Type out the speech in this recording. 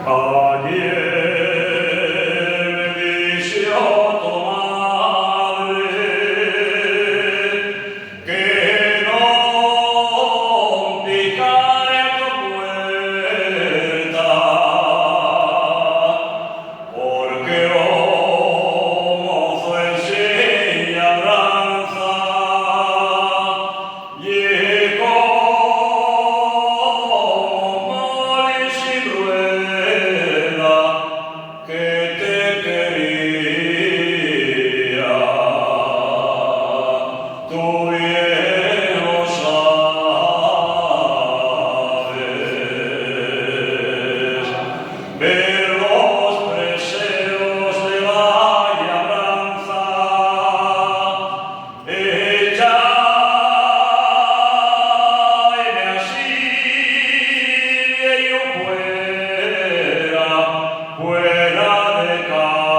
Ayer me visió tu madre, que no picaré tu puerta, porque mozo enseña danza y que te quería, tú bien lo sabes, ver los preseos de la labranza, echarme así y yo fuera de casa.